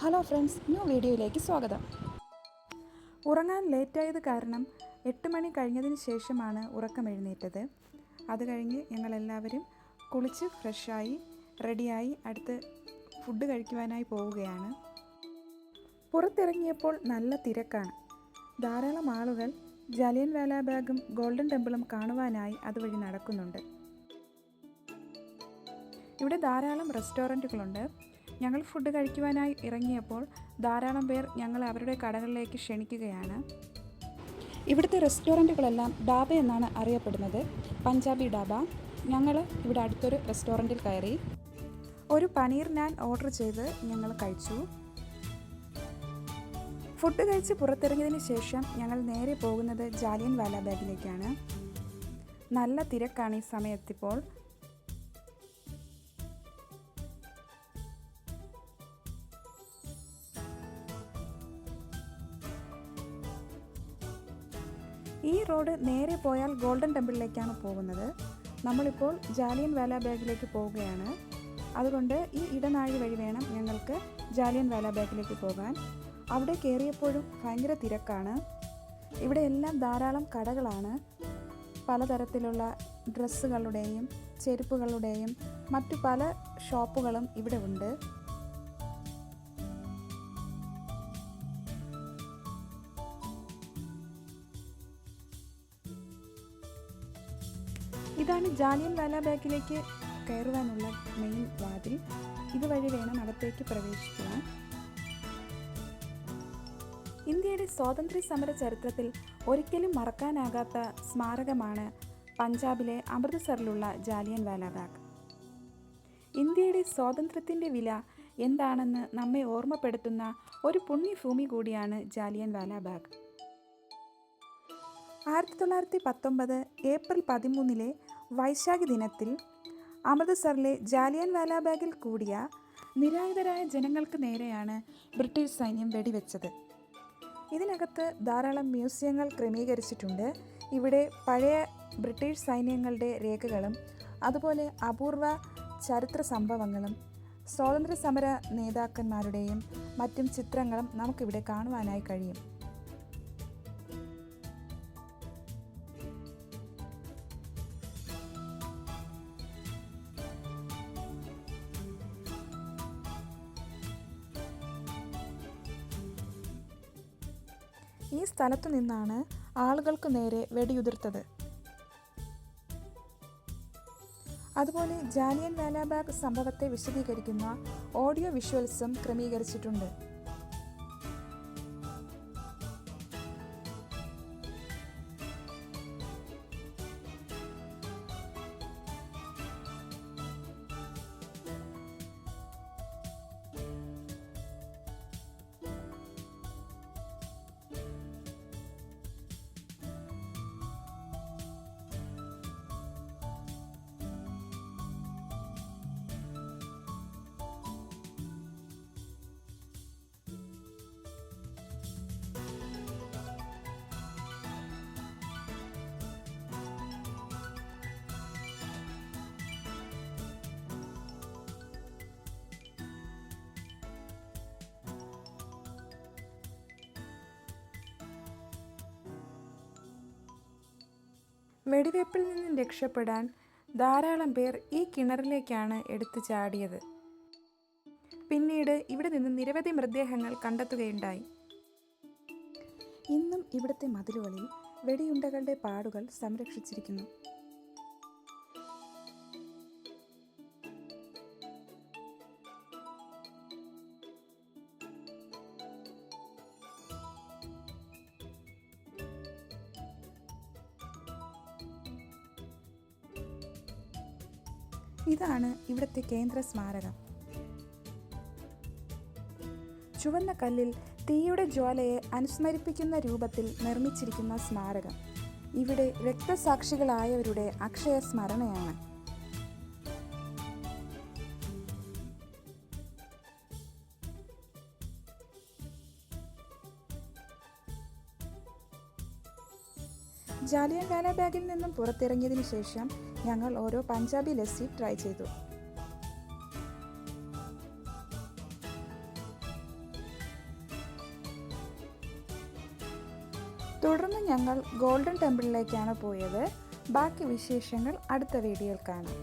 Hello friends, new വീഡിയോയിലേക്ക് സ്വാഗതം. ഉറങ്ങാൻ ലേറ്റായത് കാരണം 8 മണി കഴിഞ്ഞതിന് ശേഷമാണ് ഉറക്കമെഴുന്നേറ്റത്. അത് കഴിഞ്ഞ് ഞങ്ങളെല്ലാവരും കുളിച്ച് ഫ്രഷായി റെഡിയായി അടുത്ത് ഫുഡ് കഴിക്കുവാനായി പോവുകയാണ്. പുറത്തിറങ്ങിയപ്പോൾ നല്ല തിരക്കാണ്. ധാരാളം ആളുകൾ ജാലിയൻവാലാ ബാഗും ഗോൾഡൻ ടെമ്പിളും കാണുവാനായി അതുവഴി നടക്കുന്നുണ്ട്. ഇവിടെ ധാരാളം റെസ്റ്റോറൻറ്റുകളുണ്ട്. ഞങ്ങൾ ഫുഡ് കഴിക്കുവാനായി ഇറങ്ങിയപ്പോൾ ധാരാളം പേർ ഞങ്ങളെ അവരുടെ കടകളിലേക്ക് ക്ഷണിക്കുകയാണ്. ഇവിടുത്തെ റെസ്റ്റോറൻറ്റുകളെല്ലാം ഡാബ എന്നാണ് അറിയപ്പെടുന്നത്, പഞ്ചാബി ഡാബ. ഞങ്ങൾ ഇവിടെ അടുത്തൊരു റെസ്റ്റോറൻറ്റിൽ കയറി ഒരു പനീർ നാൻ ഓർഡർ ചെയ്ത് ഞങ്ങൾ കഴിച്ചു. ഫുഡ് കഴിച്ച് പുറത്തിറങ്ങിയതിന് ശേഷം ഞങ്ങൾ നേരെ പോകുന്നത് ജാലിയൻവാലാ ബാഗിലേക്കാണ്. നല്ല തിരക്കാണ് ഈ സമയത്തിപ്പോൾ. ഈ റോഡ് നേരെ പോയാൽ ഗോൾഡൻ ടെമ്പിളിലേക്കാണ് പോകുന്നത്. നമ്മളിപ്പോൾ ജാലിയൻവാലാ ബാഗിലേക്ക് പോവുകയാണ്. അതുകൊണ്ട് ഈ ഇടനാഴി വഴി വേണം ഞങ്ങൾക്ക് ജാലിയൻവാലാ ബാഗിലേക്ക് പോകാൻ. അവിടെ കയറിയപ്പോഴും ഭയങ്കര തിരക്കാണ്. ഇവിടെ എല്ലാം ധാരാളം കടകളാണ്. പലതരത്തിലുള്ള ഡ്രസ്സുകളുടെയും ചെരുപ്പുകളുടെയും മറ്റു പല ഷോപ്പുകളും ഇവിടെ ഉണ്ട്. ഇതാണ് ജാലിയൻവാലാ ബാഗിലേക്ക് കയറുവാനുള്ള മെയിൻ വാതിൽ. ഇതുവഴി വേണം അകത്തേക്ക് പ്രവേശിക്കുവാൻ. ഇന്ത്യയുടെ സ്വാതന്ത്ര്യ സമര ചരിത്രത്തിൽ ഒരിക്കലും മറക്കാനാകാത്ത സ്മാരകമാണ് പഞ്ചാബിലെ അമൃത്സറിലുള്ള ജാലിയൻവാലാ ബാഗ്. ഇന്ത്യയുടെ സ്വാതന്ത്ര്യത്തിൻ്റെ വില എന്താണെന്ന് നമ്മെ ഓർമ്മപ്പെടുത്തുന്ന ഒരു പുണ്യഭൂമി കൂടിയാണ് ജാലിയൻവാലാ ബാഗ്. 1919 ഏപ്രിൽ 13 വൈശാഖി ദിനത്തിൽ അമൃത്സറിലെ ജാലിയൻവാലാ ബാഗിൽ കൂടിയ നിരായുധരായ ജനങ്ങൾക്ക് നേരെയാണ് ബ്രിട്ടീഷ് സൈന്യം വെടിവെച്ചത്. ഇതിനകത്ത് ധാരാളം മ്യൂസിയങ്ങൾ ക്രമീകരിച്ചിട്ടുണ്ട്. ഇവിടെ പഴയ ബ്രിട്ടീഷ് സൈന്യങ്ങളുടെ രേഖകളും അതുപോലെ അപൂർവ ചരിത്ര സംഭവങ്ങളും സ്വാതന്ത്ര്യ സമര നേതാക്കന്മാരുടെയും മറ്റും ചിത്രങ്ങളും നമുക്കിവിടെ കാണുവാനായി കഴിയും. ഈ സ്ഥലത്തു നിന്നാണ് ആളുകൾക്ക് നേരെ വെടിയുതിർത്തത്. അതുപോലെ ജാലിയൻവാലാ ബാഗ് സംഭവത്തെ വിശദീകരിക്കുന്ന ഓഡിയോ വിഷ്വൽസും ക്രമീകരിച്ചിട്ടുണ്ട്. വെടിവയ്പ്പിൽ നിന്നും രക്ഷപ്പെടാൻ ധാരാളം പേർ ഈ കിണറിലേക്കാണ് എടുത്തു ചാടിയത്. പിന്നീട് ഇവിടെ നിന്ന് നിരവധി മൃതദേഹങ്ങൾ കണ്ടെത്തുകയുണ്ടായി. ഇന്നും ഇവിടുത്തെ മതിലുകളിൽ വെടിയുണ്ടകളുടെ പാടുകൾ സംരക്ഷിച്ചിരിക്കുന്നു. ഇതാണ് ഇവിടുത്തെ കേന്ദ്ര സ്മാരകം. ചുവന്ന കല്ലിൽ തീയുടെ ജ്വാലയെ അനുസ്മരിപ്പിക്കുന്ന രൂപത്തിൽ നിർമ്മിച്ചിരിക്കുന്ന സ്മാരകം ഇവിടെ രക്തസാക്ഷികളായവരുടെ അക്ഷയ സ്മരണയാണ്. ജാലിയൻവാലാ ബാഗിൽ നിന്നും പുറത്തിറങ്ങിയതിനു ശേഷം ഞങ്ങൾ ഓരോ പഞ്ചാബി ലസ്സി ട്രൈ ചെയ്തു. തുടർന്ന് ഞങ്ങൾ ഗോൾഡൻ ടെമ്പിളിലേക്കാണ് പോയത്. ബാക്കി വിശേഷങ്ങൾ അടുത്ത വീഡിയോയിൽ കാണാം.